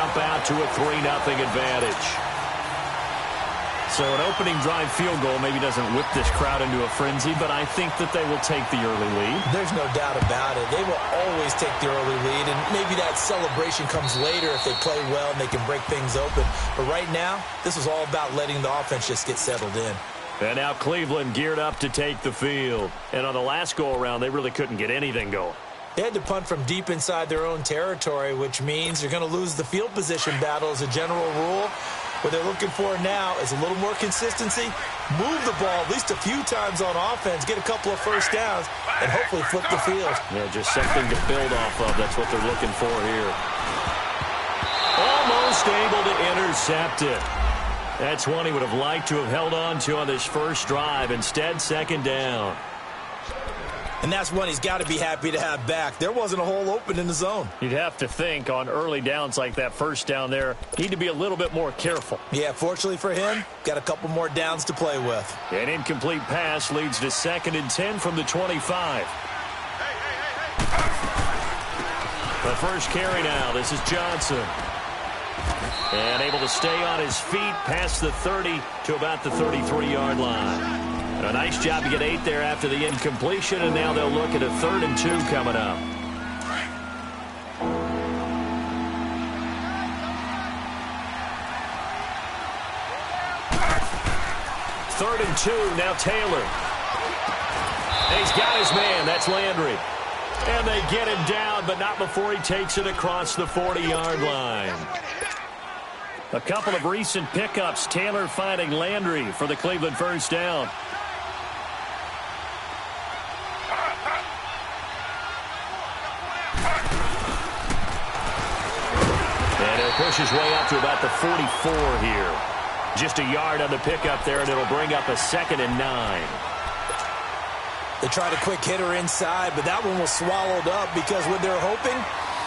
jump out to a 3-0 advantage. So an opening drive field goal maybe doesn't whip this crowd into a frenzy, but I think that they will take the early lead. There's no doubt about it. They will always take the early lead, and maybe that celebration comes later if they play well and they can break things open. But right now, this is all about letting the offense just get settled in. And now Cleveland geared up to take the field. And on the last go-around, they really couldn't get anything going. They had to punt from deep inside their own territory, which means you're going to lose the field position battle as a general rule. What they're looking for now is a little more consistency, move the ball at least a few times on offense, get a couple of first downs, and hopefully flip the field. Yeah, just something to build off of. That's what they're looking for here. Almost able to intercept it. That's one he would have liked to have held on to on this first drive. Instead, second down. And that's one he's got to be happy to have back. There wasn't a hole open in the zone. You'd have to think on early downs like that first down there, need to be a little bit more careful. Yeah, fortunately for him, got a couple more downs to play with. An incomplete pass leads to 2nd and 10 from the 25. The first carry now. This is Johnson. And able to stay on his feet past the 30 to about the 33-yard line. A nice job to get 8 there after the incompletion, and now they'll look at a 3rd and 2 coming up. Third and 2, now Taylor. And he's got his man, that's Landry. And they get him down, but not before he takes it across the 40-yard line. A couple of recent pickups, Taylor finding Landry for the Cleveland first down. Push his way up to about the 44 here. Just a yard on the pickup there, and it'll bring up a 2nd and 9. They tried a quick hitter inside, but that one was swallowed up because what they're hoping,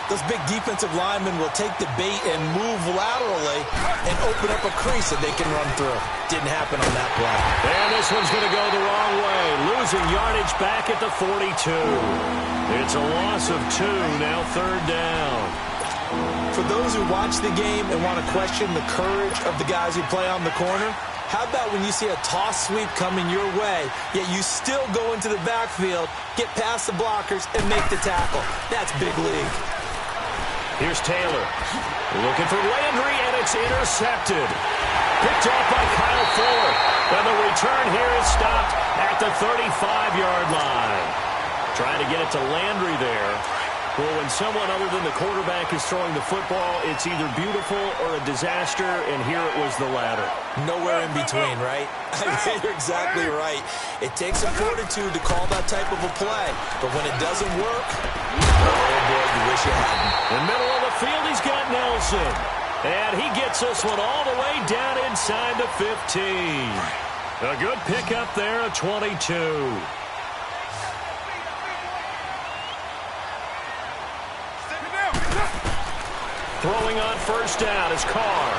those big defensive linemen will take the bait and move laterally and open up a crease that they can run through. Didn't happen on that play. And this one's going to go the wrong way. Losing yardage back at the 42. It's a loss of 2, now 3rd down. For those who watch the game and want to question the courage of the guys who play on the corner, how about when you see a toss sweep coming your way, yet you still go into the backfield, get past the blockers, and make the tackle? That's big league. Here's Taylor. Looking for Landry, and it's intercepted. Picked off by Kyle Fuller. And the return here is stopped at the 35-yard line. Trying to get it to Landry there. Well, when someone other than the quarterback is throwing the football, it's either beautiful or a disaster, and here it was the latter. Nowhere in between, right? You're exactly right. It takes some fortitude to call that type of a play, but when it doesn't work, oh boy, you wish you hadn't. In the middle of the field, he's got Nelson. And he gets this one all the way down inside the 15. A good pickup there, a 22. Throwing on first down is Carr.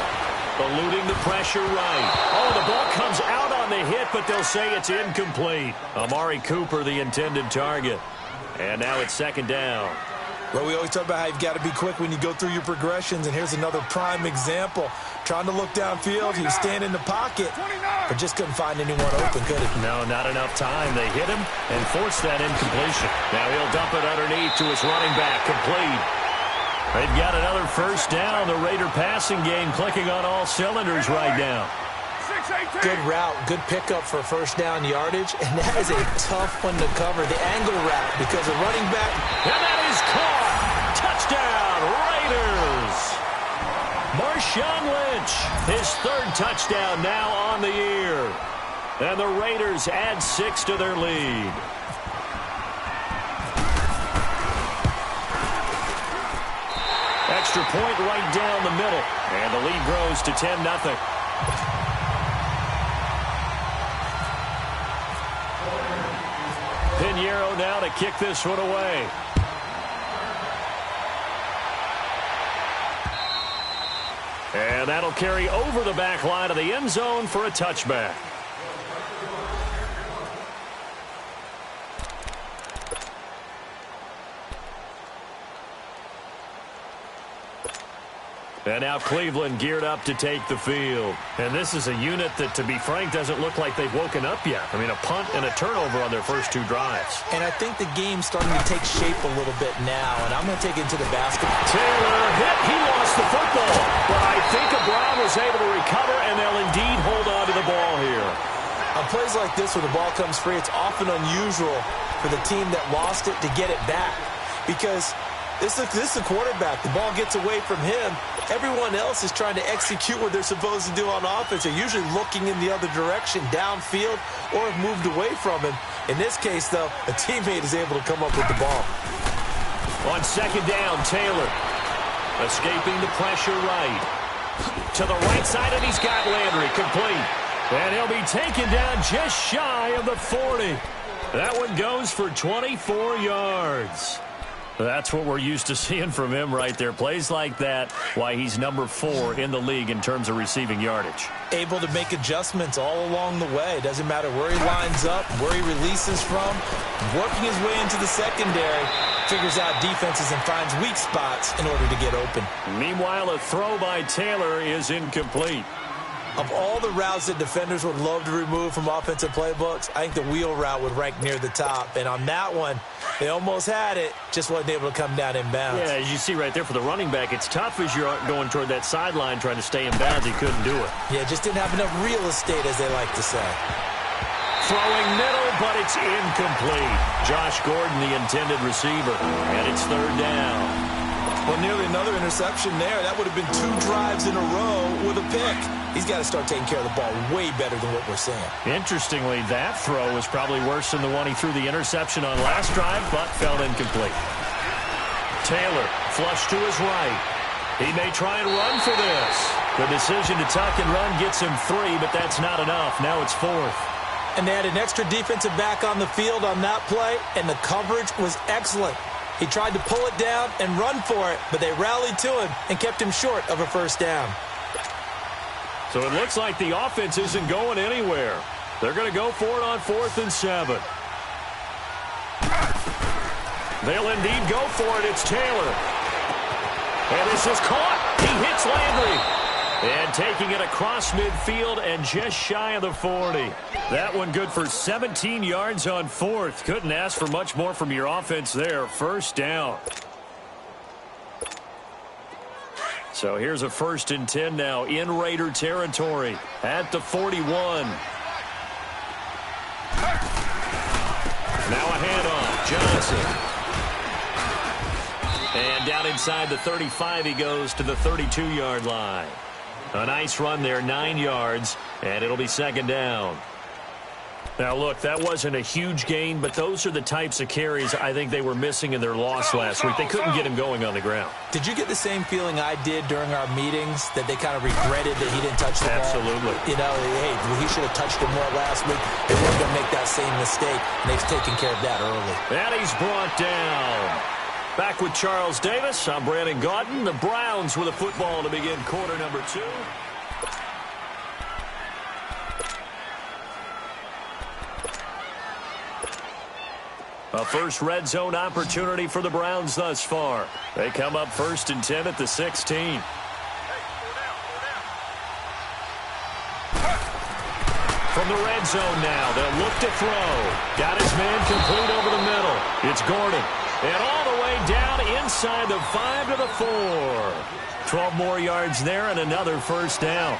Eluding the pressure right. Oh, the ball comes out on the hit, but they'll say it's incomplete. Amari Cooper, the intended target. And now it's 2nd down. Well, we always talk about how you've got to be quick when you go through your progressions, and here's another prime example. Trying to look downfield, he was standing in the pocket, but just couldn't find anyone open, could he? No, not enough time. They hit him and forced that incompletion. Now he'll dump it underneath to his running back, complete. They've got another first down. The Raider passing game clicking on all cylinders right now. Good route, good pickup for first down yardage, and that is a tough one to cover, the angle route, because the running back... And that is caught! Touchdown, Raiders! Marshawn Lynch, his 3rd touchdown now on the year. And the Raiders add 6 to their lead. Extra point right down the middle. And the lead grows to 10-0. Pinheiro now to kick this one away. And that'll carry over the back line of the end zone for a touchback. And now Cleveland geared up to take the field. And this is a unit that, to be frank, doesn't look like they've woken up yet. I mean, a punt and a turnover on their first 2 drives. And I think the game's starting to take shape a little bit now, and I'm going to take it into the basket. Taylor hit. He lost the football. But I think Brown was able to recover, and they'll indeed hold on to the ball here. On plays like this where the ball comes free, it's often unusual for the team that lost it to get it back. Because this is the quarterback. The ball gets away from him. Everyone else is trying to execute what they're supposed to do on offense. They're usually looking in the other direction, downfield, or have moved away from him. In this case, though, a teammate is able to come up with the ball. On second down, Taylor escaping the pressure right. To the right side, and he's got Landry complete. And he'll be taken down just shy of the 40. That one goes for 24 yards. That's what we're used to seeing from him right there. Plays like that, why he's number 4 in the league in terms of receiving yardage. Able to make adjustments all along the way. Doesn't matter where he lines up, where he releases from. Working his way into the secondary, figures out defenses and finds weak spots in order to get open. Meanwhile, a throw by Taylor is incomplete. Of all the routes that defenders would love to remove from offensive playbooks, I think the wheel route would rank near the top. And on that one, they almost had it, just wasn't able to come down inbounds. Yeah, as you see right there for the running back, it's tough as you're going toward that sideline trying to stay in bounds. He couldn't do it. Yeah, just didn't have enough real estate, as they like to say. Throwing middle, but it's incomplete. Josh Gordon, the intended receiver, and it's third down. Well, nearly another interception there. That would have been 2 drives in a row with a pick. He's got to start taking care of the ball way better than what we're seeing. Interestingly, that throw was probably worse than the one he threw the interception on last drive, but fell incomplete. Taylor, flush to his right. He may try and run for this. The decision to tuck and run gets him 3, but that's not enough. Now it's 4th. And they had an extra defensive back on the field on that play, and the coverage was excellent. He tried to pull it down and run for it, but they rallied to him and kept him short of a first down. So it looks like the offense isn't going anywhere. They're going to go for it on 4th and 7. They'll indeed go for it. It's Taylor. And this is caught. He hits Landry. And taking it across midfield and just shy of the 40. That one good for 17 yards on 4th. Couldn't ask for much more from your offense there. First down. So here's a 1st and 10 now in Raider territory at the 41. Now a handoff. Johnson. And down inside the 35 he goes to the 32-yard line. A nice run there, 9 yards, and it'll be second down. Now, look, that wasn't a huge gain, but those are the types of carries I think they were missing in their loss last week. They couldn't get him going on the ground. Did you get the same feeling I did during our meetings, that they kind of regretted that he didn't touch the ball? Absolutely. You know, hey, he should have touched it more last week. They weren't going to make that same mistake, and they've taken care of that early. And he's brought down. Back with Charles Davis, I'm Brandon Gaudin. The Browns with a football to begin quarter number 2. A first red zone opportunity for the Browns thus far. They come up 1st and 10 at the 16. From the red zone now, they'll look to throw. Got his man complete over the middle. It's Gordon. And all the way down inside the 5 to the 4. 12 more yards there and another first down.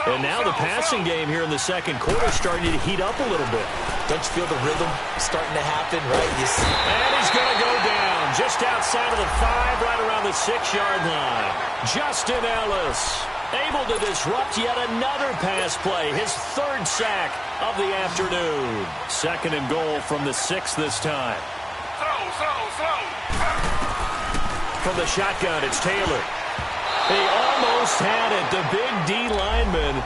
And now the passing game here in the second quarter starting to heat up a little bit. Don't you feel the rhythm starting to happen, right? And he's going to go down just outside of the 5, right around the 6-yard line. Justin Ellis able to disrupt yet another pass play. His 3rd sack of the afternoon. 2nd and goal from the 6 this time. From the shotgun, it's Taylor. He almost had it. The big D lineman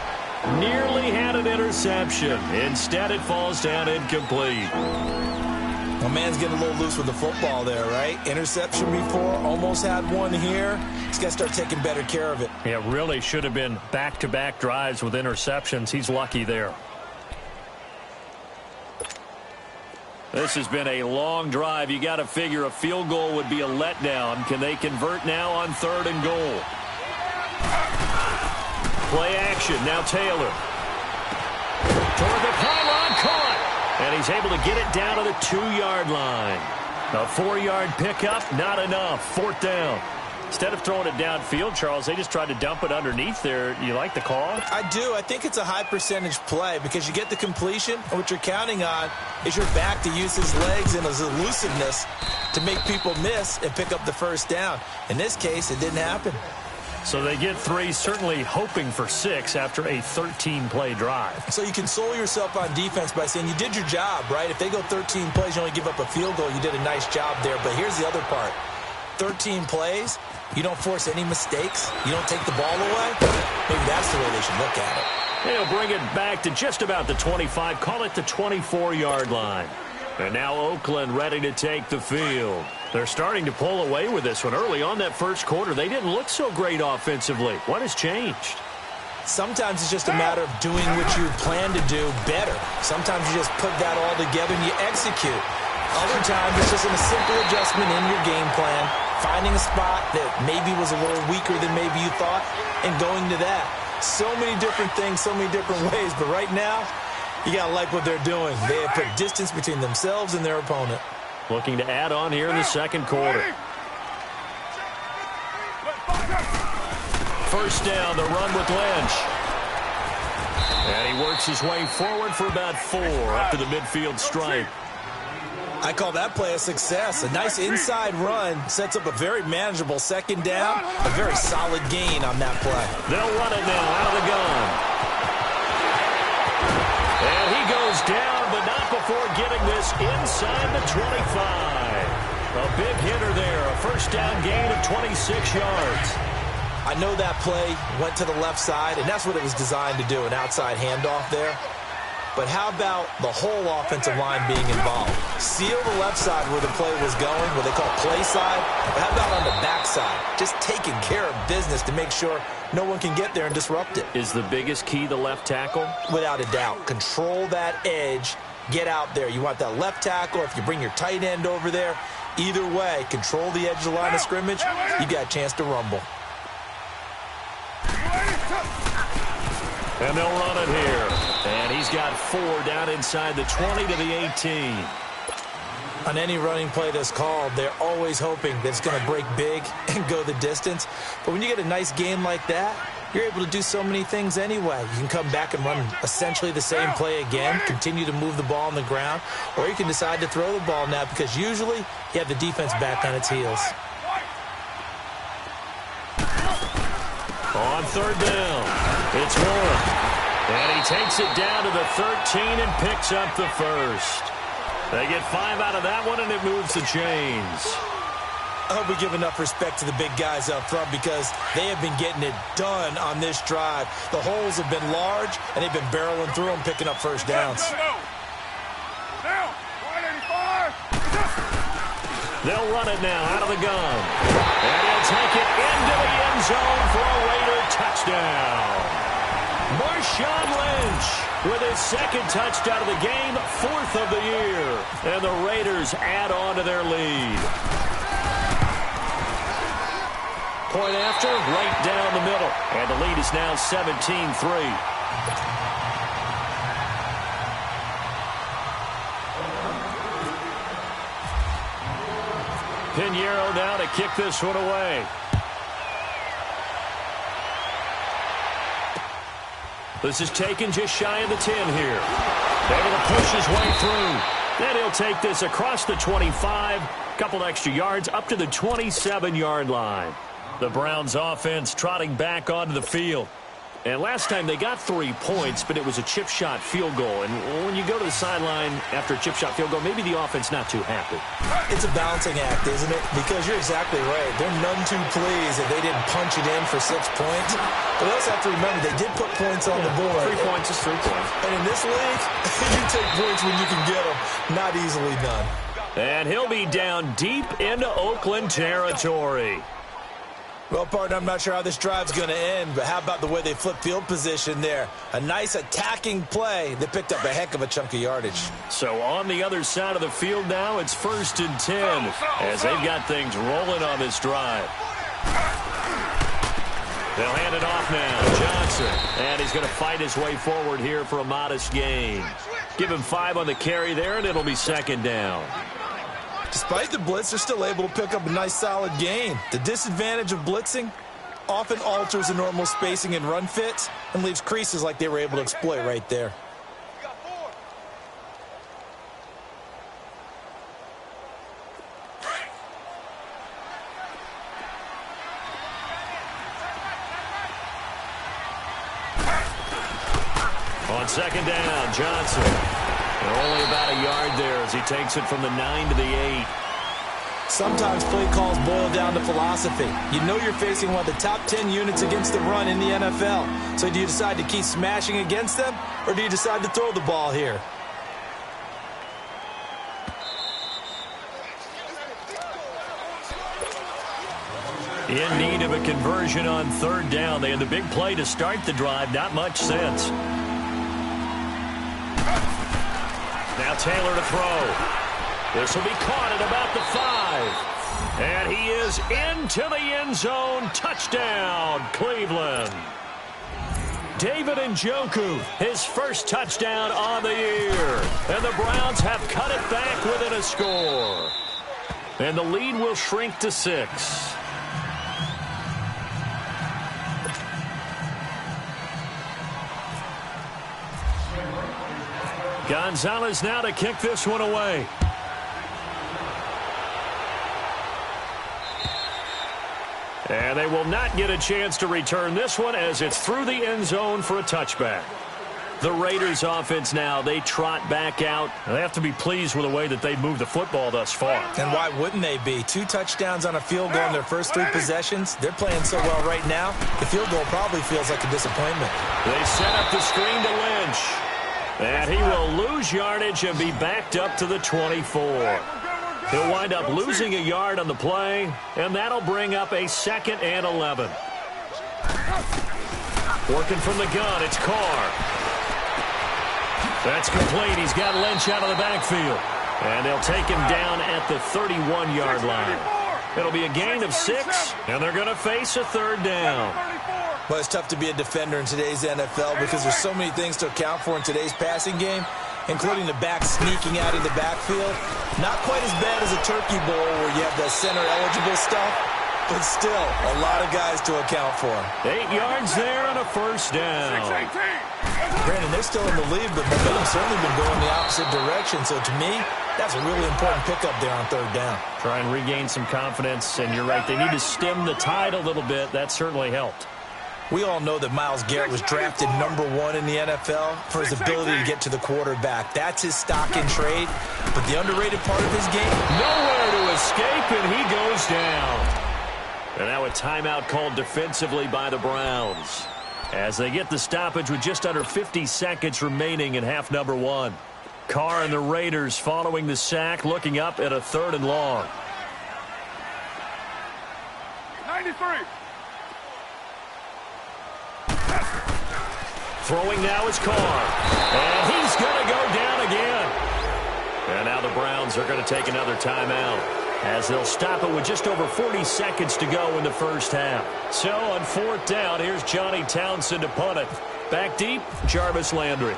nearly had an interception. Instead, it falls down incomplete. My man's getting a little loose with the football there, right? Interception before, almost had one here. He's got to start taking better care of it. Yeah, really should have been back-to-back drives with interceptions. He's lucky there. This has been a long drive. You got to figure a field goal would be a letdown. Can they convert now on 3rd and goal? Play action. Now Taylor. Toward the pylon, caught. And he's able to get it down to the 2-yard line. A 4-yard pickup, not enough. 4th down. Instead of throwing it downfield, Charles, they just tried to dump it underneath there. You like the call? I do. I think it's a high percentage play because you get the completion, and what you're counting on is your back to use his legs and his elusiveness to make people miss and pick up the first down. In this case, it didn't happen. So they get 3, certainly hoping for 6 after a 13-play drive. So you console yourself on defense by saying you did your job, right? If they go 13 plays, you only give up a field goal, you did a nice job there. But here's the other part. 13 plays, you don't force any mistakes, you don't take the ball away. Maybe that's the way they should look at it. They'll bring it back to just about the 25, call it the 24-yard line. And now Oakland ready to take the field. They're starting to pull away with this one. Early on that first quarter, they didn't look so great offensively. What has changed? Sometimes it's just a matter of doing what you plan to do better. Sometimes you just put that all together and you execute. Other times it's just a simple adjustment in your game plan, finding a spot that maybe was a little weaker than maybe you thought, and going to that. So many different things, so many different ways, but right now, you got to like what they're doing. They have put distance between themselves and their opponent. Looking to add on here in the second quarter. First down, the run with Lynch. And he works his way forward for about 4 up to the midfield stripe. I call that play a success. A nice inside run sets up a very manageable second down. A very solid gain on that play. They'll run it now out of the gun. And he goes down, but not before getting this inside the 25. A big hitter there. A first down gain of 26 yards. I know that play went to the left side, and that's what it was designed to do, an outside handoff there. But how about the whole offensive line being involved? Seal the left side where the play was going, what they call play side. But how about on the back side? Just taking care of business to make sure no one can get there and disrupt it. Is the biggest key the left tackle? Without a doubt. Control that edge. Get out there. You want that left tackle. If you bring your tight end over there, either way, control the edge of the line of scrimmage, you got a chance to rumble. And they'll run it here. And he's got 4 down inside the 20 to the 18. On any running play that's called, they're always hoping that it's going to break big and go the distance. But when you get a nice game like that, you're able to do so many things anyway. You can come back and run essentially the same play again, continue to move the ball on the ground, or you can decide to throw the ball now because usually you have the defense back on its heels. On third down, it's Warren. And he takes it down to the 13 and picks up the first. They get 5 out of that one, and it moves the chains. I hope we give enough respect to the big guys up front because they have been getting it done on this drive. The holes have been large, and they've been barreling through them, picking up first downs. They'll run it now out of the gun. And he'll take it into the end zone for a Raider touchdown. Marshawn Lynch with his second touchdown of the game, 4th of the year. And the Raiders add on to their lead. Point after, right down the middle. And the lead is now 17-3. Pinheiro now to kick this one away. This is taken just shy of the 10 here. Able to push his way through. Then he'll take this across the 25. Couple extra yards up to the 27-yard line. The Browns offense trotting back onto the field. And last time they got 3 points, but it was a chip shot field goal. And when you go to the sideline after a chip shot field goal, maybe the offense not too happy. It's a balancing act, isn't it? Because you're exactly right. They're none too pleased that they didn't punch it in for 6 points. But we also have to remember they did put points on the board. 3 points is 3 points. And in this league, you take points when you can get them. Not easily done. And he'll be down deep into Oakland territory. Well, partner, I'm not sure how this drive's going to end, but how about the way they flipped field position there? A nice attacking play that picked up a heck of a chunk of yardage. So on the other side of the field now, it's 1st and 10 as they've got things rolling on this drive. They'll hand it off now. Johnson. And he's going to fight his way forward here for a modest gain. Give him 5 on the carry there, and it'll be second down. Despite the blitz, they're still able to pick up a nice solid gain. The disadvantage of blitzing often alters the normal spacing and run fits and leaves creases like they were able to exploit right there. On second down, Johnson. They're only about a yard there as he takes it from the 9 to the 8. Sometimes play calls boil down to philosophy. You know you're facing one of the top 10 units against the run in the NFL. So do you decide to keep smashing against them, or do you decide to throw the ball here? In need of a conversion on third down. They had the big play to start the drive. Not much since. Now Taylor to throw. This will be caught at about the 5. And he is into the end zone. Touchdown, Cleveland. David Njoku, his first touchdown on the year. And the Browns have cut it back within a score. And the lead will shrink to 6. Gonzalez now to kick this one away. And they will not get a chance to return this one as it's through the end zone for a touchback. The Raiders offense now, they trot back out. They have to be pleased with the way that they've moved the football thus far. And why wouldn't they be? 2 touchdowns on a field goal in their first 3 possessions. They're playing so well right now, the field goal probably feels like a disappointment. They set up the screen to Lynch. And he will lose yardage and be backed up to the 24. He'll wind up losing a yard on the play, and that'll bring up a 2nd and 11. Working from the gun, it's Carr. That's complete. He's got Lynch out of the backfield. And they'll take him down at the 31-yard line. It'll be a gain of 6, and they're going to face a 3rd down. Well, it's tough to be a defender in today's NFL because there's so many things to account for in today's passing game, including the back sneaking out of the backfield. Not quite as bad as a turkey bowl where you have the center-eligible stuff, but still a lot of guys to account for. 8 yards there and a first down. Brandon, they're still in the lead, but momentum's certainly been going the opposite direction. So to me, that's a really important pickup there on 3rd down. Try and regain some confidence, and you're right. They need to stem the tide a little bit. That certainly helped. We all know that Myles Garrett was drafted #1 in the NFL for his ability to get to the quarterback. That's his stock in trade. But the underrated part of his game, nowhere to escape, and he goes down. And now a timeout called defensively by the Browns as they get the stoppage with just under 50 seconds remaining in half number 1. Carr and the Raiders following the sack, looking up at a 3rd and long. 93. Throwing now is Carr. And he's going to go down again. And now the Browns are going to take another timeout as they'll stop it with just over 40 seconds to go in the first half. So on 4th down, here's Johnny Townsend to punt it. Back deep, Jarvis Landry.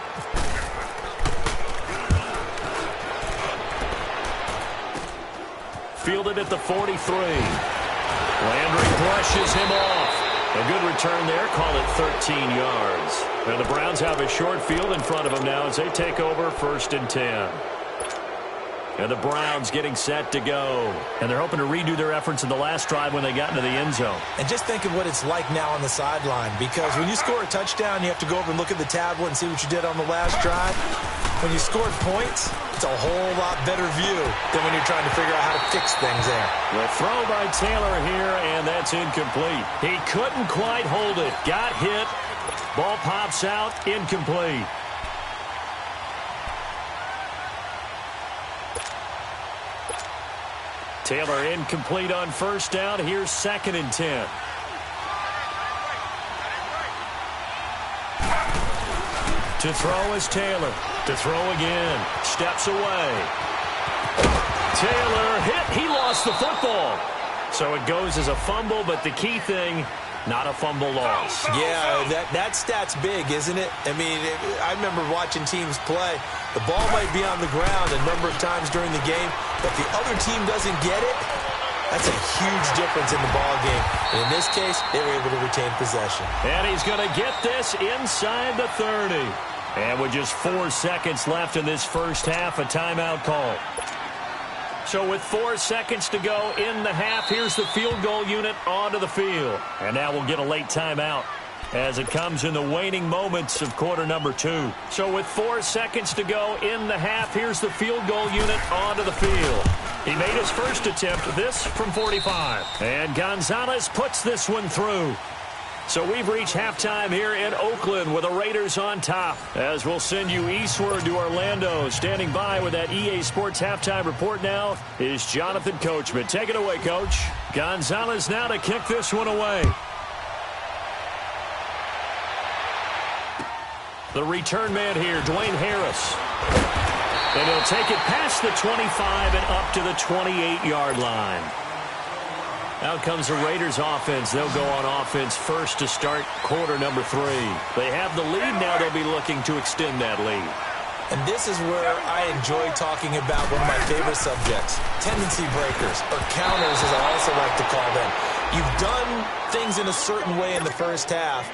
Fielded at the 43. Landry brushes him off. A good return there, call it 13 yards. Now the Browns have a short field in front of them now as they take over 1st and 10. And the Browns getting set to go. And they're hoping to redo their efforts in the last drive when they got into the end zone. And just think of what it's like now on the sideline, because when you score a touchdown, you have to go over and look at the tablet and see what you did on the last drive. When you scored points, it's a whole lot better view than when you're trying to figure out how to fix things there. The throw by Taylor here, and that's incomplete. He couldn't quite hold it. Got hit. Ball pops out, incomplete. Taylor incomplete on 1st down. Here's 2nd and 10. To throw is Taylor. To throw again. Steps away. Taylor hit. He lost the football. So it goes as a fumble, but the key thing, not a fumble loss. Yeah, that stat's big, isn't it? I mean, I remember watching teams play. The ball might be on the ground a number of times during the game, but the other team doesn't get it. That's a huge difference in the ball game. And in this case, they were able to retain possession. And he's going to get this inside the 30. And with just 4 seconds left in this first half, a timeout call. So with 4 seconds to go in the half, here's the field goal unit onto the field. And now we'll get a late timeout as it comes in the waning moments of quarter number 2. So with 4 seconds to go in the half, here's the field goal unit onto the field. He made his first attempt, this from 45. And Gonzalez puts this one through. So we've reached halftime here in Oakland with the Raiders on top. As we'll send you eastward to Orlando. Standing by with that EA Sports halftime report now is Jonathan Coachman. Take it away, Coach. Gonzalez now to kick this one away. The return man here, Dwayne Harris. And he'll take it past the 25 and up to the 28-yard line. Out comes the Raiders offense. They'll go on offense first to start quarter number 3. They have the lead now. They'll be looking to extend that lead. And this is where I enjoy talking about one of my favorite subjects, tendency breakers, or counters as I also like to call them. You've done things in a certain way in the first half,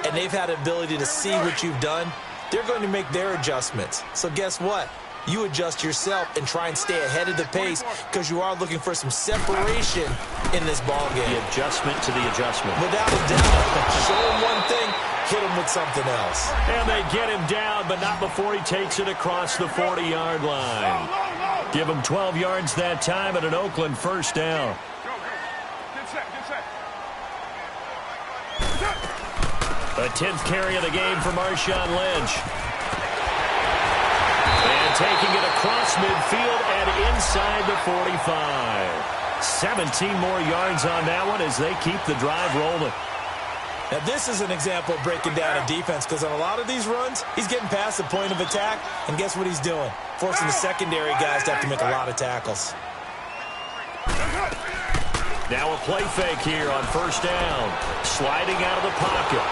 and they've had the ability to see what you've done. They're going to make their adjustments. So guess what? You adjust yourself and try and stay ahead of the pace because you are looking for some separation in this ball game. The adjustment to the adjustment. Without a doubt. Show him one thing, hit him with something else. And they get him down, but not before he takes it across the 40-yard line. Give him 12 yards that time and an Oakland first down. A 10th carry of the game for Marshawn Lynch. And taking it across midfield and inside the 45. 17 more yards on that one as they keep the drive rolling. Now, this is an example of breaking down a defense because on a lot of these runs, he's getting past the point of attack, and guess what he's doing? Forcing the secondary guys to have to make a lot of tackles. Now a play fake here on first down. Sliding out of the pocket.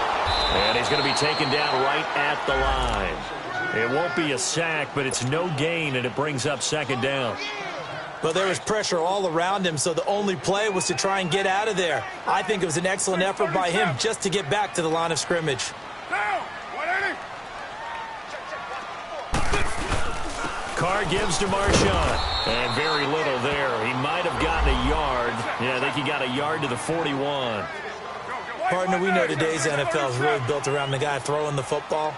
And he's going to be taken down right at the line. It won't be a sack, but it's no gain, and it brings up second down. Well, there was pressure all around him, so the only play was to try and get out of there. I think it was an excellent effort by him just to get back to the line of scrimmage. Carr gives to Marshawn. And very little there. He might have gotten a yard. Yeah, I think he got a yard to the 41. Partner, we know today's NFL is really built around the guy throwing the football.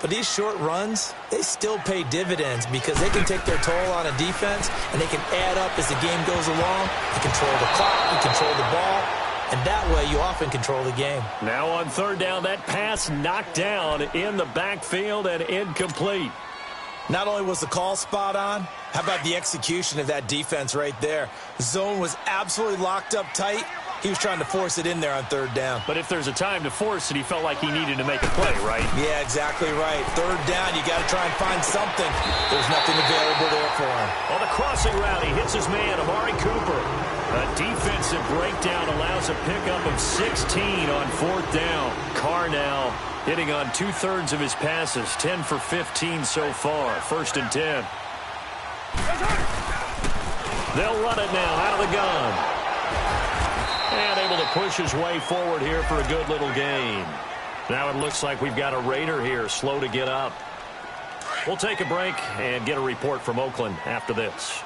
But these short runs, they still pay dividends because they can take their toll on a defense and they can add up as the game goes along. You control the clock, you control the ball, and that way you often control the game. Now on third down, that pass knocked down in the backfield and incomplete. Not only was the call spot on, how about the execution of that defense right there? The zone was absolutely locked up tight. He was trying to force it in there on third down. But if there's a time to force it, he felt like he needed to make a play, right? Yeah, exactly right. Third down, you got to try and find something. There's nothing available there for him. On the crossing route, he hits his man, Amari Cooper. A defensive breakdown allows a pickup of 16 on fourth down. Carr now hitting on 2/3 of his passes, 10 for 15 so far. First and 10. They'll run it now out of the gun. And able to push his way forward here for a good little gain. Now it looks like we've got a Raider here, slow to get up. We'll take a break and get a report from Oakland after this.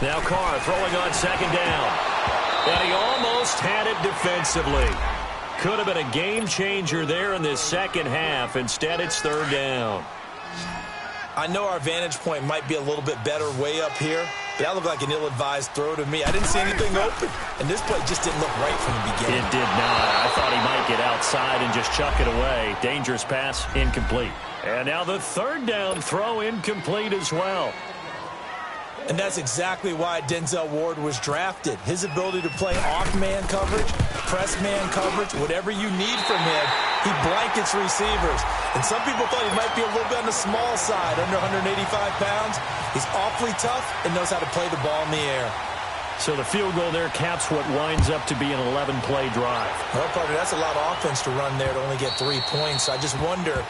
Now Carr throwing on second down. And he almost had it defensively. Could have been a game changer there in this second half. Instead, it's third down. I know our vantage point might be a little bit better way up here, but that looked like an ill-advised throw to me. I didn't see anything open, and this play just didn't look right from the beginning. It did not. I thought he might get outside and just chuck it away. Dangerous pass, incomplete. And now the third down throw incomplete as well. And that's exactly why Denzel Ward was drafted. His ability to play off-man coverage, press-man coverage, whatever you need from him, he blankets receivers. And some people thought he might be a little bit on the small side, under 185 pounds. He's awfully tough and knows how to play the ball in the air. So the field goal there caps what winds up to be an 11-play drive. Well, partner, that's a lot of offense to run there to only get 3 points. I just wonder,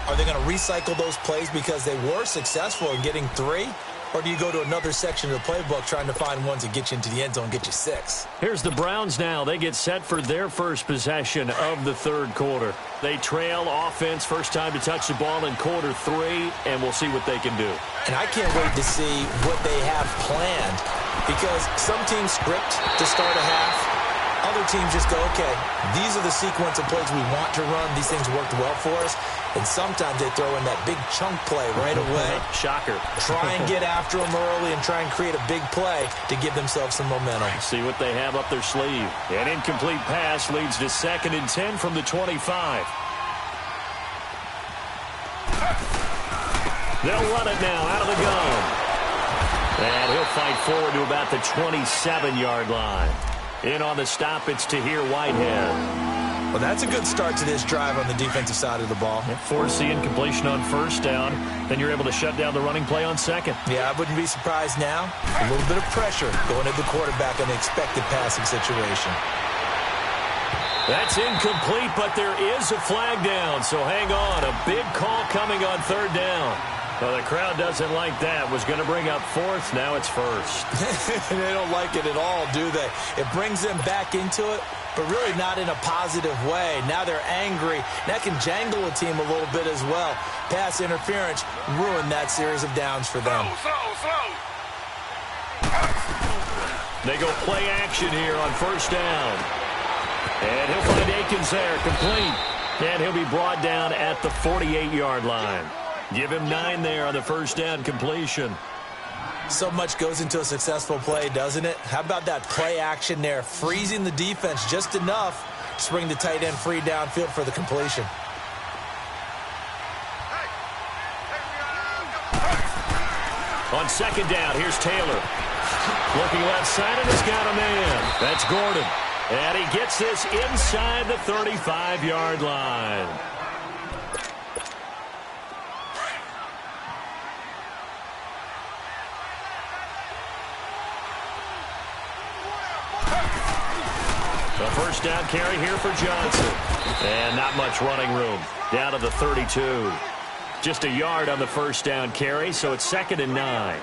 are they going to recycle those plays because they were successful in getting 3? Or do you go to another section of the playbook trying to find ones that get you into the end zone and get you 6? Here's the Browns now. They get set for their first possession of the third quarter. They trail offense, first time to touch the ball in quarter 3, and we'll see what they can do. And I can't wait to see what they have planned, because some teams script to start a half. Other teams just go, okay, these are the sequence of plays we want to run. These things worked well for us. And sometimes they throw in that big chunk play right away. Shocker. Try and get after them early and try and create a big play to give themselves some momentum. See what they have up their sleeve. An incomplete pass leads to 2nd and 10 from the 25. They'll run it now out of the gun. And he'll fight forward to about the 27-yard line. In on the stop, it's Tahir Whitehead. Well, that's a good start to this drive on the defensive side of the ball. Force the incompletion on first down. Then you're able to shut down the running play on second. Yeah, I wouldn't be surprised now. A little bit of pressure going at the quarterback in the expected passing situation. That's incomplete, but there is a flag down, so hang on. A big call coming on third down. Well, the crowd doesn't like that. Was going to bring up 4th. Now it's 1st. They don't like it at all, do they? It brings them back into it, but really not in a positive way. Now they're angry. That can jangle a team a little bit as well. Pass interference ruined that series of downs for them. They go play action here on first down. And he'll find Akins there, complete. And he'll be brought down at the 48-yard line. Give him 9 there on the first down completion. So much goes into a successful play, doesn't it? How about that play action there, freezing the defense just enough to bring the tight end free downfield for the completion. On second down, here's Taylor. Looking left side, and has got a man. That's Gordon. And he gets this inside the 35-yard line. A first down carry here for Johnson. And not much running room. Down to the 32. Just a yard on the first down carry, so it's 2nd and 9.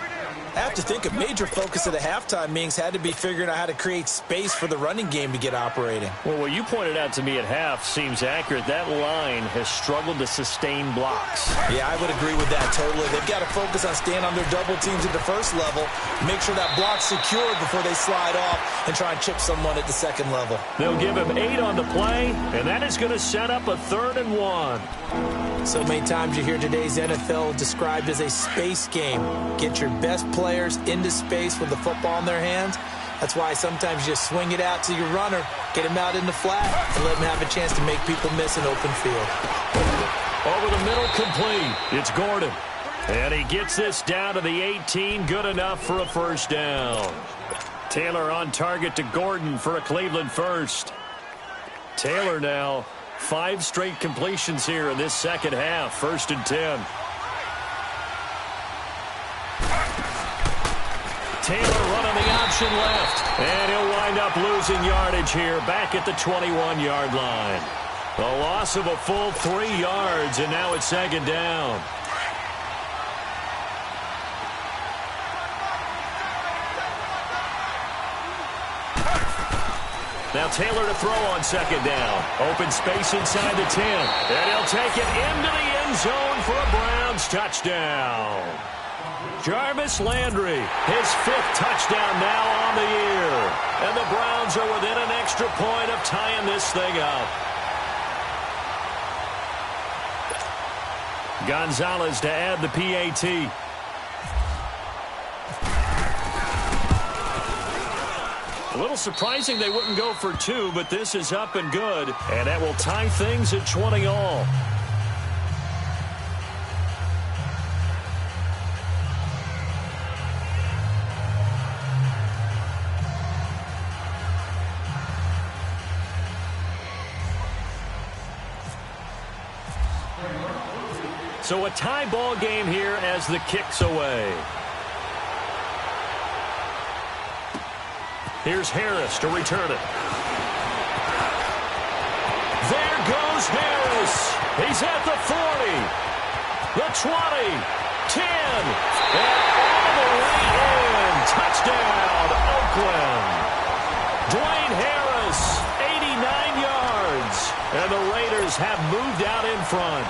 I have to think a major focus of the halftime meetings had to be figuring out how to create space for the running game to get operating. Well, what you pointed out to me at half seems accurate. That line has struggled to sustain blocks. Yeah, I would agree with that totally. They've got to focus on staying on their double teams at the first level, make sure that block's secured before they slide off and try and chip someone at the second level. They'll give him 8 on the play, and that is going to set up a 3rd and 1. So many times you hear today's NFL described as a space game. Get your best players into space with the football in their hands. That's why sometimes you just swing it out to your runner, get him out in the flat, and let him have a chance to make people miss an open field. Over the middle, complete. It's Gordon. And he gets this down to the 18, good enough for a first down. Taylor on target to Gordon for a Cleveland first. Taylor now 5 straight completions here in this second half. 1st and 10. Taylor running the option left. And he'll wind up losing yardage here back at the 21-yard line. A loss of a full 3 yards, and now it's 2nd down. Now Taylor to throw on 2nd down. Open space inside the 10. And he'll take it into the end zone for a Browns touchdown. Jarvis Landry, his 5th touchdown now on the year. And the Browns are within an extra point of tying this thing up. Gonzalez to add the PAT. A little surprising they wouldn't go for 2, but this is up and good. And that will tie things at 20 all. So a tie ball game here as the kick's away. Here's Harris to return it. There goes Harris. He's at the 40, the 20, 10, and all the way in. Touchdown, Oakland. Dwayne Harris, 89 yards. And the Raiders have moved out in front.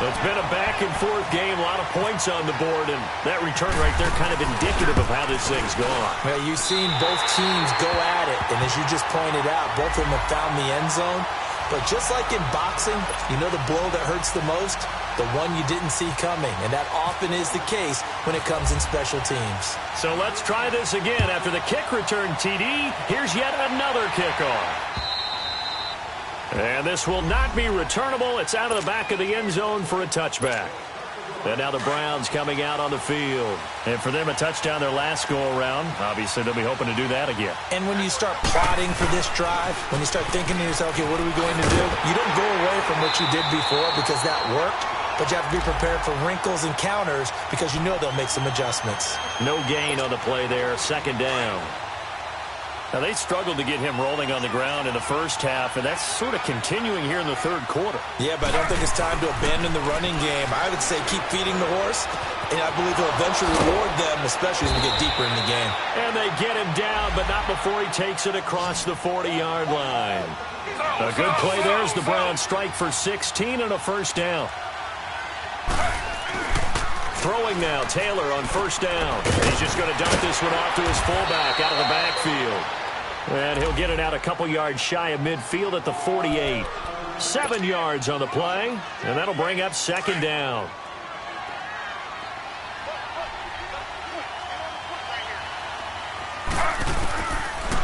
It's been a back-and-forth game, a lot of points on the board, and that return right there kind of indicative of how this thing's gone. Well, you've seen both teams go at it, and as you just pointed out, both of them have found the end zone. But just like in boxing, you know the blow that hurts the most? The one you didn't see coming, and that often is the case when it comes in special teams. So let's try this again. After the kick return, TD, here's yet another kickoff. And this will not be returnable. It's out of the back of the end zone for a touchback. And now the Browns coming out on the field. And for them, a touchdown their last go-around. Obviously, they'll be hoping to do that again. And when you start plotting for this drive, when you start thinking to yourself, okay, what are we going to do? You don't go away from what you did before because that worked. But you have to be prepared for wrinkles and counters because you know they'll make some adjustments. No gain on the play there. Second down. Now, they struggled to get him rolling on the ground in the first half, and that's sort of continuing here in the third quarter. Yeah, but I don't think it's time to abandon the running game. I would say keep feeding the horse, and I believe he'll eventually reward them, especially as we get deeper in the game. And they get him down, but not before he takes it across the 40-yard line. A good play there as the Browns strike for 16 and a first down. Throwing now, Taylor on first down. He's just going to dump this one off to his fullback out of the backfield. And he'll get it out a couple yards shy of midfield at the 48. 7 yards on the play, and that'll bring up second down.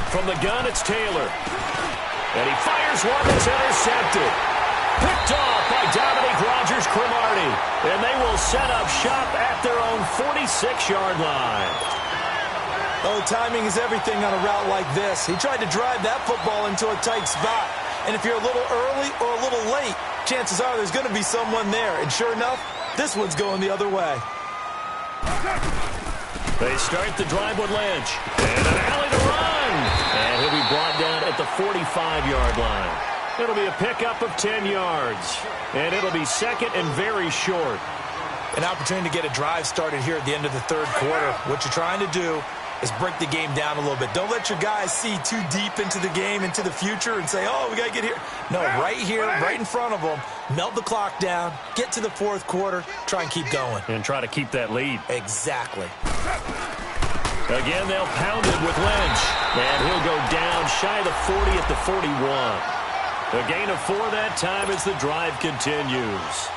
From the gun, it's Taylor. And he fires one that's intercepted. Picked off by Dominique Rodgers-Cromartie. And they will set up shop at their own 46-yard line. Oh, timing is everything on a route like this. He tried to drive that football into a tight spot. And if you're a little early or a little late, chances are there's going to be someone there. And sure enough, this one's going the other way. They start the drive with Lynch. And an alley to run. And he'll be brought down at the 45-yard line. It'll be a pickup of 10 yards. And it'll be second and very short. An opportunity to get a drive started here at the end of the third quarter. What you're trying to do is break the game down a little bit. Don't let your guys see too deep into the game, into the future, and say, oh, we got to get here. No, right here, right in front of them, melt the clock down, get to the fourth quarter, try and keep going. And try to keep that lead. Exactly. Again, they'll pound it with Lynch. And he'll go down shy of the 40 at the 41. A gain of 4 that time as the drive continues.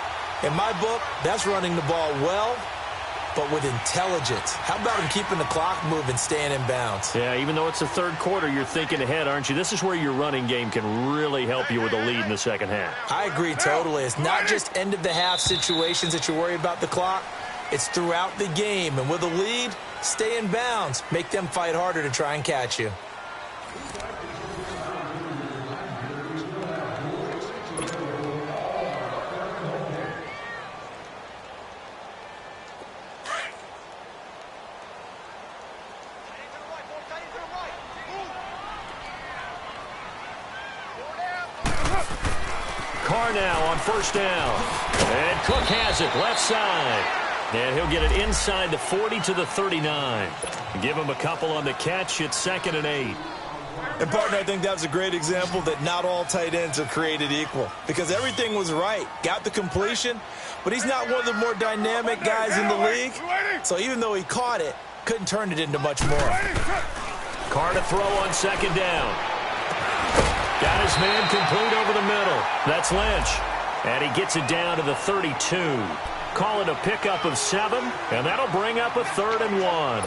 In my book, that's running the ball well, but with intelligence. How about him keeping the clock moving, staying in bounds? Yeah, even though it's the third quarter, you're thinking ahead, aren't you? This is where your running game can really help you with a lead in the second half. I agree totally. It's not just end-of-the-half situations that you worry about the clock. It's throughout the game. And with a lead, stay in bounds. Make them fight harder to try and catch you. Carr now on first down. And Cook has it left side. And he'll get it inside the 40 to the 39. Give him a couple on the catch. It's 2nd and 8. And, partner, I think that was a great example that not all tight ends are created equal. Because everything was right. Got the completion, but he's not one of the more dynamic guys in the league. So even though he caught it, couldn't turn it into much more. Carr to throw on second down. Got his man complete over the middle. That's Lynch. And he gets it down to the 32. Call it a pickup of 7, and that'll bring up a 3rd and 1.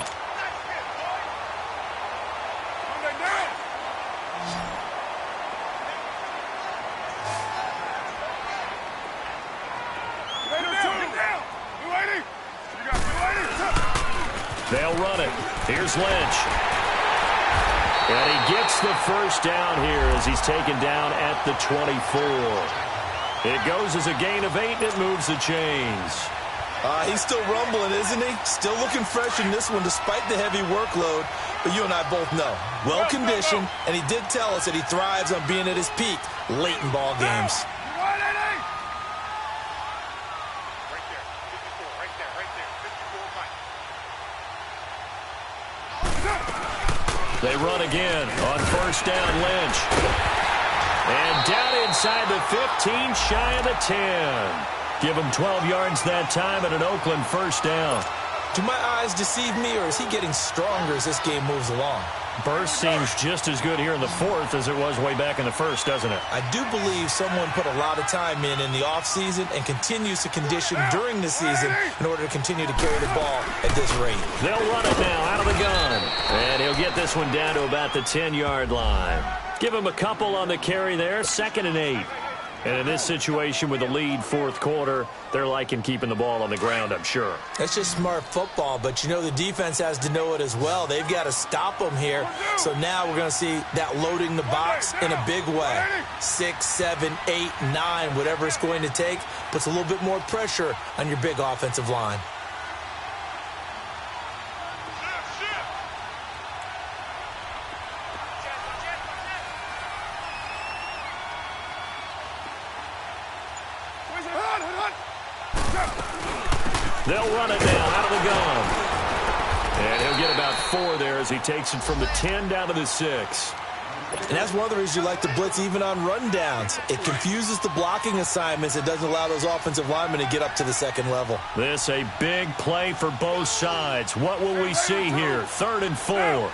They'll run it. Here's Lynch. And he gets the first down here as he's taken down at the 24. It goes as a gain of 8, and it moves the chains. He's still rumbling, isn't he? Still looking fresh in this one despite the heavy workload. But you and I both know, well-conditioned, and he did tell us that he thrives on being at his peak late in ball games. They run again on first down, Lynch. And down inside the 15, shy of the 10. Give him 12 yards that time and an Oakland first down. Do my eyes deceive me, or is he getting stronger as this game moves along? Burst seems just as good here in the fourth as it was way back in the first, doesn't it? I do believe someone put a lot of time in the offseason and continues to condition during the season in order to continue to carry the ball at this rate. They'll run it now out of the gun. And he'll get this one down to about the 10-yard line. Give him a couple on the carry there, 2nd and 8. And in this situation with the lead fourth quarter, they're liking keeping the ball on the ground, I'm sure. That's just smart football, but you know the defense has to know it as well. They've got to stop them here. So now we're going to see that loading the box in a big way. 6, 7, 8, 9, whatever it's going to take, puts a little bit more pressure on your big offensive line. They'll run it now out of the gun. And he'll get about 4 there as he takes it from the 10 down to the 6. And that's one of the reasons you like to blitz even on rundowns. It confuses the blocking assignments. It doesn't allow those offensive linemen to get up to the second level. This a big play for both sides. What will we see here? 3rd and 4.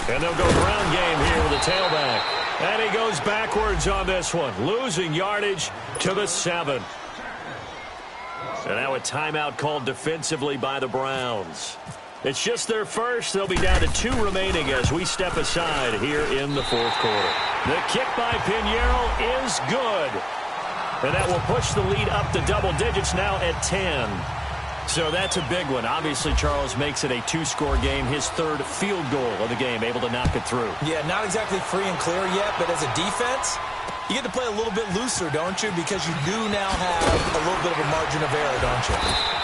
And they'll go ground game here with a tailback. And he goes backwards on this one, losing yardage to the 7. And now a timeout called defensively by the Browns. It's just their first. They'll be down to 2 remaining as we step aside here in the fourth quarter. The kick by Pinheiro is good. And that will push the lead up to double digits now at 10. So that's a big one. Obviously, Charles makes it a 2-score game. His 3rd field goal of the game, able to knock it through. Yeah, not exactly free and clear yet, but as a defense, you get to play a little bit looser, don't you? Because you do now have a little bit of a margin of error, don't you?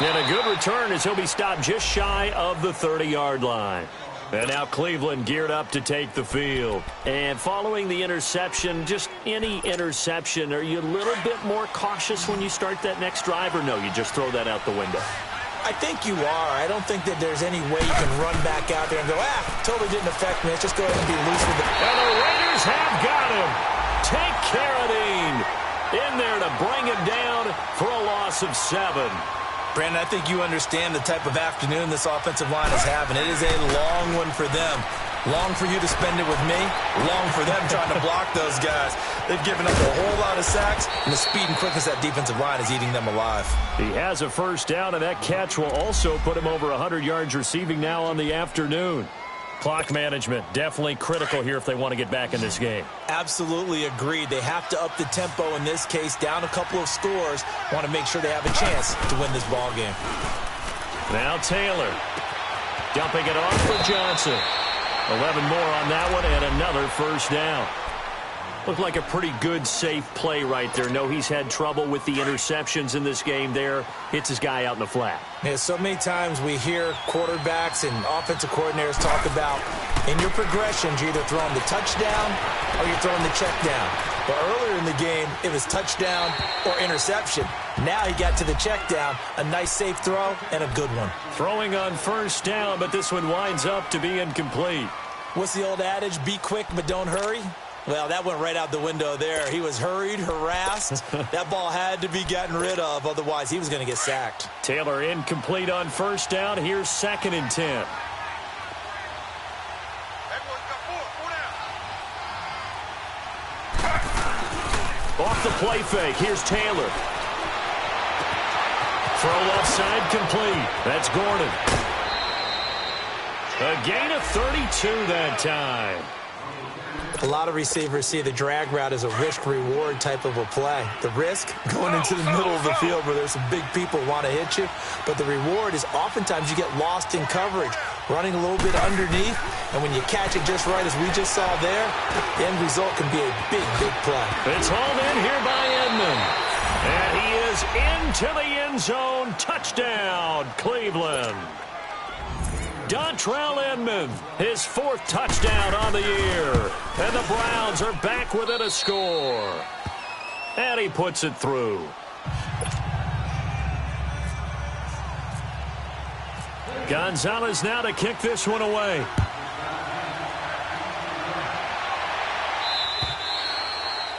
And a good return as he'll be stopped just shy of the 30-yard line. And now Cleveland geared up to take the field. And following the interception, just any interception, are you a little bit more cautious when you start that next drive, or no, you just throw that out the window? I think you are. I don't think that there's any way you can run back out there and go, totally didn't affect me. Let's just go ahead and be loose with it. And the Raiders have got him. Take Carradine in there to bring him down for a loss of 7. Brandon, I think you understand the type of afternoon this offensive line is having. It is a long one for them. Long for you to spend it with me. Long for them trying to block those guys. They've given up a whole lot of sacks, and the speed and quickness of that defensive line is eating them alive. He has a first down, and that catch will also put him over 100 yards receiving now on the afternoon. Clock management, definitely critical here if they want to get back in this game. Absolutely agreed. They have to up the tempo in this case, down a couple of scores. Want to make sure they have a chance to win this ball game. Now Taylor dumping it off for Johnson. 11 more on that one and another first down. Looked like a pretty good, safe play right there. No, he's had trouble with the interceptions in this game there. Hits his guy out in the flat. Yeah, so many times we hear quarterbacks and offensive coordinators talk about in your progressions, you're either throwing the touchdown or you're throwing the check down. But earlier in the game, it was touchdown or interception. Now he got to the check down, a nice safe throw, and a good one. Throwing on first down, but this one winds up to be incomplete. What's the old adage? Be quick, but don't hurry. Well, that went right out the window there. He was hurried, harassed. That ball had to be gotten rid of, otherwise he was going to get sacked. Taylor incomplete on first down. Here's 2nd and 10. Off the play fake. Here's Taylor. Throw left side complete. That's Gordon. A gain of 32 that time. A lot of receivers see the drag route as a risk-reward type of a play. The risk, going into the middle of the field where there's some big people want to hit you, but the reward is oftentimes you get lost in coverage, running a little bit underneath, and when you catch it just right, as we just saw there, the end result can be a big, big play. It's hauled in here by Inman, and he is into the end zone. Touchdown, Cleveland. Dontrell Inman, his 4th touchdown on the year. And the Browns are back within a score. And he puts it through. Gonzalez now to kick this one away.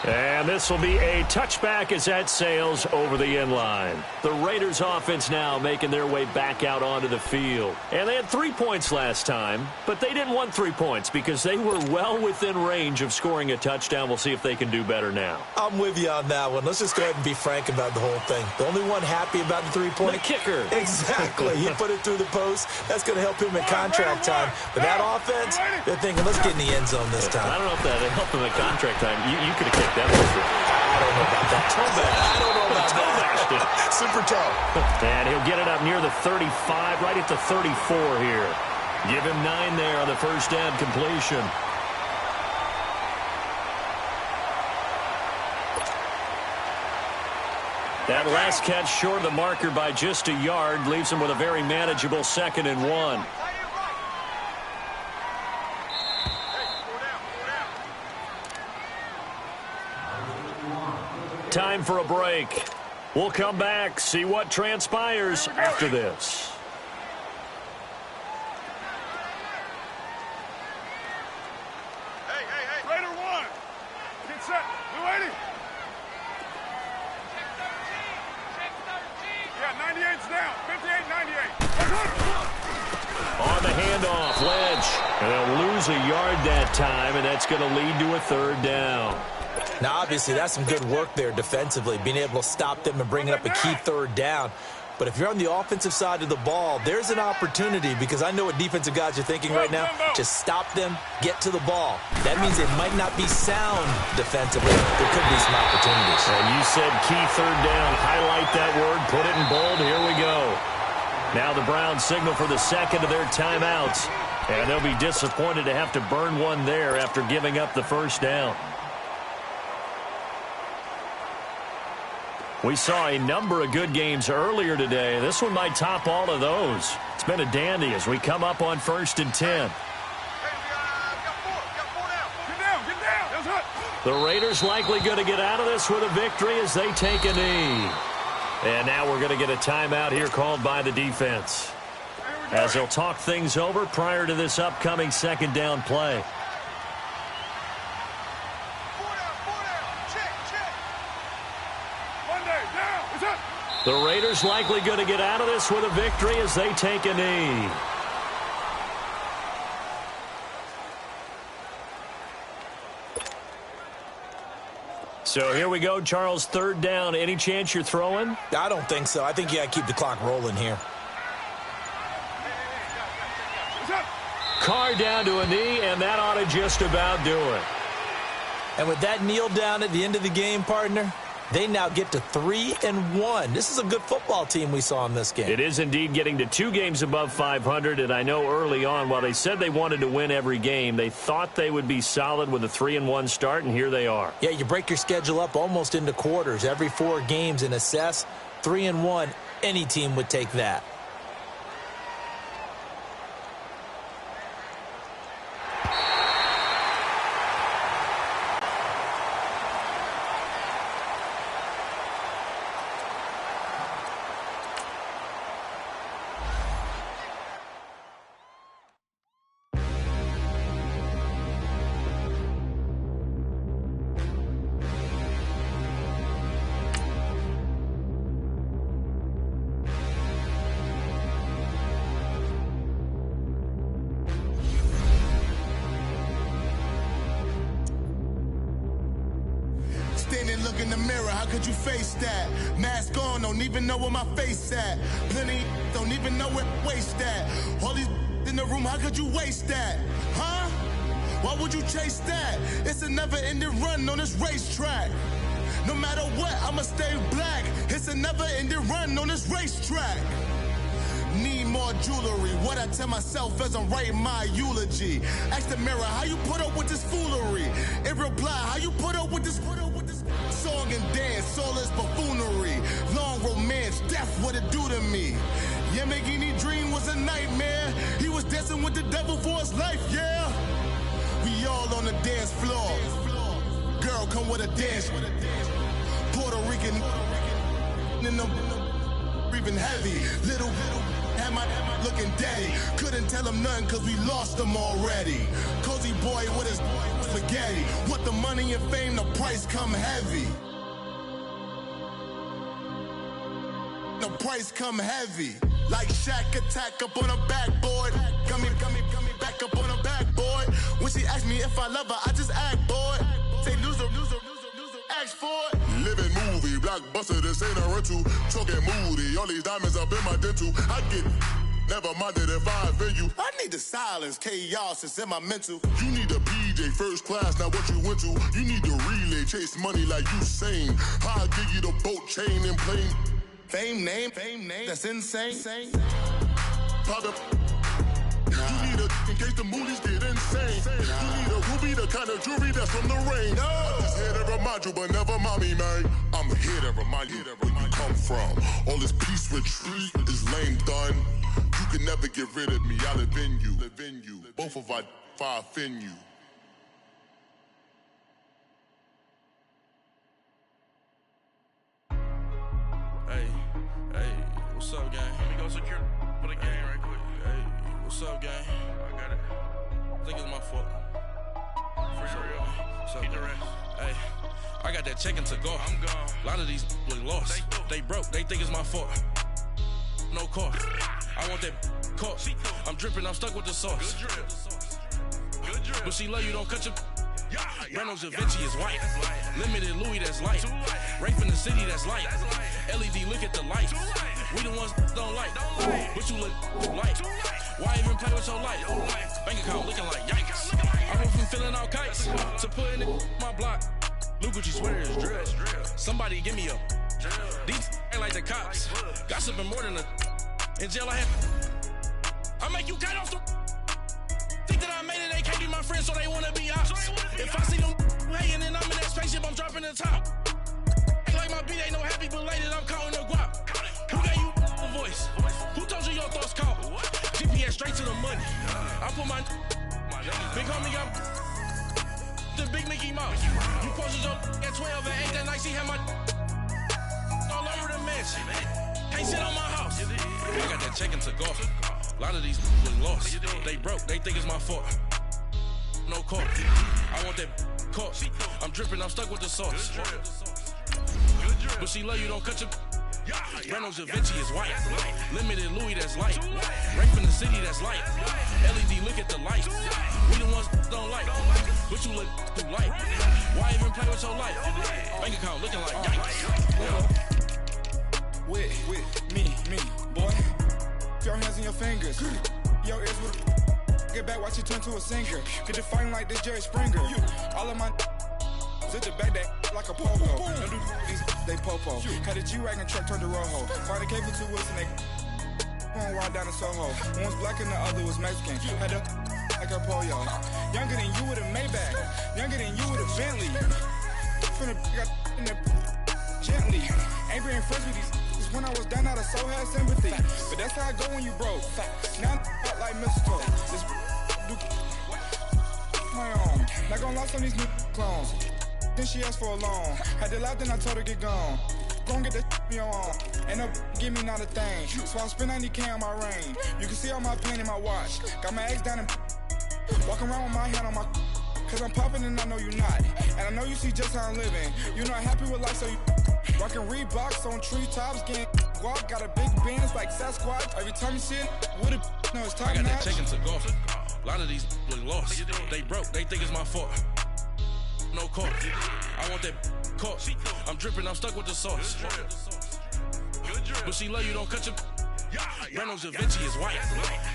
And this will be a touchback as that sails over the end line. The Raiders offense now making their way back out onto the field. And they had 3 points last time, but they didn't want 3 points because they were well within range of scoring a touchdown. We'll see if they can do better now. I'm with you on that one. Let's just go ahead and be frank about the whole thing. The only one happy about the 3-point? The kicker. Exactly. He put it through the post. That's going to help him in contract time. But that offense, they're thinking, let's get in the end zone this time. I don't know if that helped him in contract time. You could have kicked that one. I don't know about that. I don't know about that. Super toe. And he'll get it up near the 35, right at the 34 here. Give him 9 there on the first down completion. That last catch short of the marker by just a yard leaves him with a very manageable 2nd and 1. Time for a break. We'll come back, see what transpires after this. Hey. Raider 1. Get set. Blue 80. Yeah, 98's down. 58, 98. On the handoff, Lynch. And they'll lose a yard that time, and that's going to lead to a 3rd down. Now, obviously, that's some good work there defensively, being able to stop them and bringing up a key 3rd down. But if you're on the offensive side of the ball, there's an opportunity, because I know what defensive guys are thinking right now. Just stop them, get to the ball. That means they might not be sound defensively. There could be some opportunities. And you said key 3rd down. Highlight that word. Put it in bold. Here we go. Now the Browns signal for the 2nd of their timeouts. And they'll be disappointed to have to burn one there after giving up the 1st down. We saw a number of good games earlier today. This one might top all of those. It's been a dandy as we come up on 1st and 10. Get down. The Raiders likely going to get out of this with a victory as they take a knee. And now we're going to get a timeout here called by the defense, as they'll talk things over prior to this upcoming 2nd down play. The Raiders likely going to get out of this with a victory as they take a knee. So here we go, Charles, 3rd down. Any chance you're throwing? I don't think so. I think you got to keep the clock rolling here. Carr down to a knee, and that ought to just about do it. And with that kneel down at the end of the game, partner, they now get to 3-1. This is a good football team we saw in this game. It is indeed getting to 2 games above 500, and I know early on, while they said they wanted to win every game, they thought they would be solid with a 3-1 start, and here they are. Yeah, you break your schedule up almost into quarters, every 4 games, and assess 3-1. Any team would take that. Standing, look in the mirror, how could you face that? Mask on, don't even know where my face at. Plenty, don't even know where waste at. All these in the room, how could you waste that? Huh? Why would you chase that? It's a never-ending run on this racetrack. No matter what, I'ma stay black. It's a never-ending run on this racetrack. Need more jewelry. What I tell myself as I'm writing my eulogy. Ask the mirror, how you put up with this foolery? It reply, how you put up with this song and dance, soulless buffoonery. Long romance, death, what it do to me? Yamagini dream was a nightmare. He was dancing with the devil for his life, yeah. We all on the dance floor. Girl, come with a dance. Puerto Rican in the breathing heavy. Little had my looking daddy. Couldn't tell him nothing cause we lost him already. Cozy boy with his spaghetti. With the money and fame, the price come heavy. The price come heavy. Like Shaq attack up on a backboard. Got me back up on a backboard. When she asked me if I love her, I just act bored. Say loser, ask for it. Living movie, blockbuster, this ain't a rental. Talking moody, all these diamonds up in my dental. I get never minded if I offend you. I need the silence, chaos is in my mental. You need a PJ first class, not what you went to. You need the relay, chase money like you sane. I'll give you the boat chain and plane. Fame name, that's insane. Pop up. You need a in case the moolies get insane. You need a ruby, the kind of jewelry that's from the rain. I'm just here to remind you, but never mommy, man. I'm here to remind you where you come from. All this peace retreat is lame done. You can never get rid of me, I live in you. Both of our fire offend you. Hey, what's up, gang? Let me go secure for the game right quick. Hey, what's up, gang? I got it. I think it's my fault. For real. What's up, keep the rest. Hey, I got that check-in to go. I'm gone. A lot of these look lost. They broke. They think it's my fault. No car. I want that caught. I'm dripping. I'm stuck with the sauce. Good drip. But she love you. Don't cut your... Reynolds Da Vinci is white. Limited Louis, that's light. Rape in the city, that's light. LED, look at the light. We the ones don't like. But you look light. Why even play with your life? Bank account looking like yikes. I went from filling out kites to putting in my block. New Gucci sweater is drill. Somebody give me a. These ain't like the cops. Gossiping more than a. In jail I have. I make you cut off the. Think that I made it, they can't be my friends, so they wanna be ops. If I see them hating and I'm in that spaceship, I'm dropping the top. Ain't like my beat, ain't no happy belated, I'm counting the guap. Who gave you a voice? Who told you your thoughts count? GPS straight to the money. I put my big homie got the big Mickey Mouse. You posted your at 12 and 8 that night, she had my all over the mansion. Can't sit on my house. I got that check-in to go. A lot of these look lost. They broke, they think it's my fault. No car. I want that caught. I'm dripping, I'm stuck with the sauce. But she love you, don't cut your. Reynolds Da Vinci is white. Limited Louis, that's light. Rape in the city, that's light. LED, look at the light. We the ones don't like. But you look too light. Why even play with your life? Bank account looking like yikes. With me, boy. Your hands and your fingers. Your ears with get back, watch you turn to a singer. Get the fighting like this Jerry Springer. All of my zip the back that like a pogo. Don't do these, they popo. Had a G-Wagon truck turned to Rojo. Find a cable to Wilson, they going wild down in Soho. One was black and the other was Mexican. Had a like a pollo. Younger than you with a Maybach. Younger than you with a Bentley. From the got in the gently. Ain't being friends with these. When I was down out of so had sympathy. But that's how I go when you broke. Now I'm out like mistletoe. This do my own. Not gonna lie, some of these new clones. Then she asked for a loan. Had to laugh, then I told her get gone. Gon' get that me on. Ain't no give me not a thing. So I spend 90K on my ring. You can see all my pain in my watch. Got my eggs down and walking around with my hand on my. Cause I'm popping and I know you not. And I know you see just how I'm living. You're not happy with life, so you. Rockin' Reeboks on treetops, getting guap. Got a big bands like Sasquatch. Every time you see it, with it, no, it's time. I got that check-in to go. A lot of these look lost. They broke, they think it's my fault. No car. I want that caught. I'm dripping, I'm stuck with the sauce. But she love you, don't cut your. Reynolds Da Vinci is white.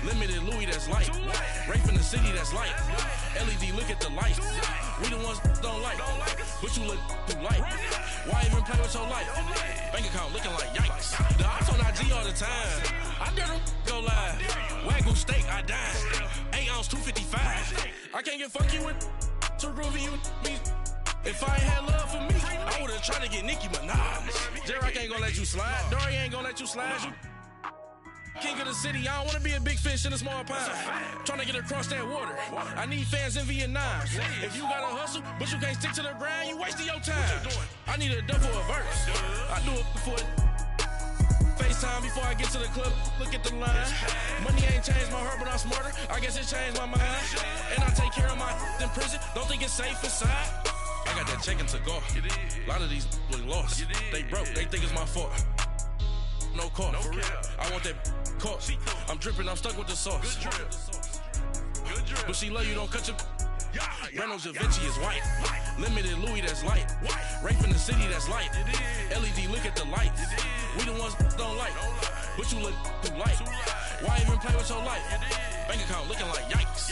Limited Louis, that's light. Rafe in the city, that's light. LED, look at the light. We the ones don't like. But you look too light. Why even play with your life? Bank account looking like yikes. The ops on IG all the time. I dare them go live. Wagyu steak, I died. 8 ounce, 255. I can't get fuck you with too groovy you me. If I ain't had love for me, I would've tried to get Nicki Minaj. J-Rock ain't gonna let you slide. Dory ain't gonna let you slide. You king of the city, I don't wanna be a big fish in a small pond. Trying to get across that water. I need fans in Vietnam. If you gotta hustle, but you can't stick to the grind, you wasting your time. I need a dub for a verse. I do it before FaceTime before I get to the club. Look at the line. Money ain't changed my heart, but I'm smarter. I guess it changed my mind. And I take care of my in prison. Don't think it's safe inside. I got that check to go. A lot of these look lost. They broke. They think it's my fault. No call. For real. I want that caught. I'm dripping. I'm stuck with the sauce. But she love you. Don't cut your. Reynolds Da Vinci is white. Limited Louis, that's light. Rafe in the city, that's light. LED, look at the lights. We the ones don't like. But you look too light. Why even play with your life? Bank account looking like yikes.